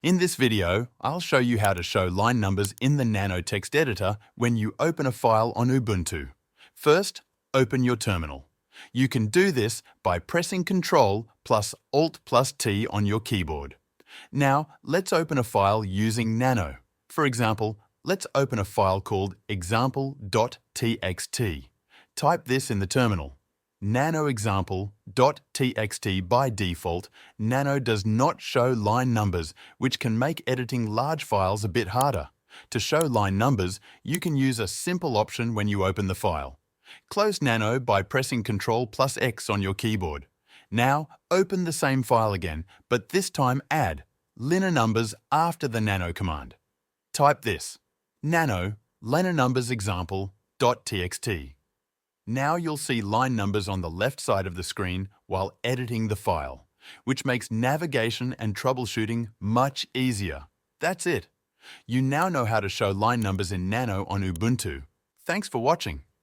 In this video, I'll show you how to show line numbers in the Nano text editor when you open a file on Ubuntu. First, open your terminal. You can do this by pressing Ctrl plus Alt plus T on your keyboard. Now, let's open a file using Nano. For example, let's open a file called example.txt. Type this in the terminal. nanoexample.txt. By default, Nano does not show line numbers, which can make editing large files a bit harder. To show line numbers, you can use a simple option when you open the file. Close Nano by pressing Ctrl plus X on your keyboard. Now, open the same file again, but this time add linuxnumbers after the Nano command. Type this, nano linuxexample.txt. Now you'll see line numbers on the left side of the screen while editing the file, which makes navigation and troubleshooting much easier. That's it. You now know how to show line numbers in Nano on Ubuntu. Thanks for watching.